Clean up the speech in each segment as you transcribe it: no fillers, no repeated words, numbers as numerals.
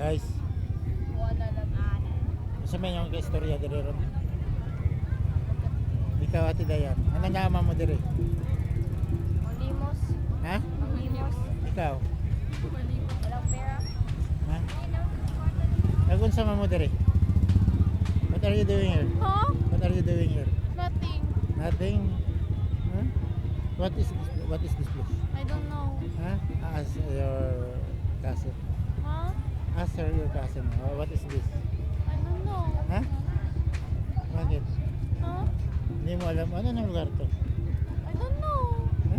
Guys, Wala lang. isa man yung istorya diri ron. Ikaw Ate Dayan, ano nga ama mo diri? Malimos. Ha? Malimos. Ikaw? Walang pera. Ha? Nagun sa mo diri? What are you doing here? Huh? What are you doing here? Nothing. Nothing. Huh? What is this? What is this place? I don't know. Huh? Ask your cousin. Huh? Ask her your cousin. Oh, what is this? I don't know. Ha? Bakit? Huh? Hindi mo alam ano ng lugar to? I don't know. Ha?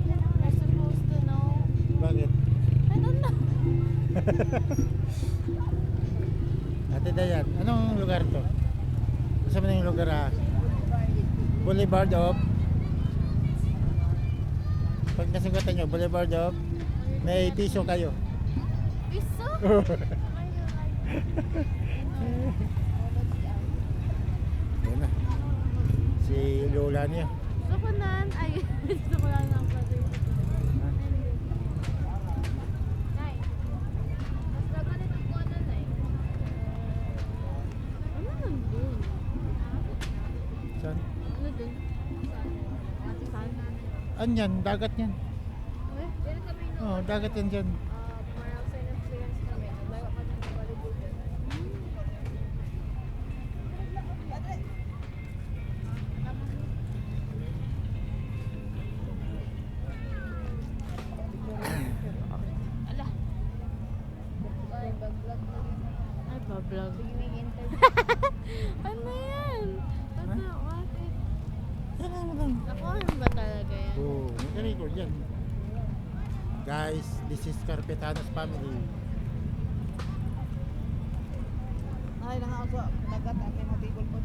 You're supposed to know. Bakit? I don't know. Ate Dayan, anong lugar to? Gusto mo na yung lugar Boulevard of pag nasagutan nyo, Boulevard of may piso kayo. Piso? Yan na. Si Lola niya. Gusto ko nan. Ay, gusto ko lang ng brother. Nay. Mas nagalit ko ano, Nay. Ano nun dun? Saan? Ano dun? Saan? Anyan, dagat yan. Eh? Diyan kami no. Oh, dagat yan dyan. Marang sign of clearance kami. Nagbago ka ng volleyball dun. Ala. Ay, bag-vlog mo yun. Ay, bablog. Swimming interview. Ano yan? Ano? Bakit? Yan ano lang. Ako ano ba talaga yan? Oh, nag-record yan. Guys, this is Carpetanos family. Ay, nang ako sa dagat, aking mga table po.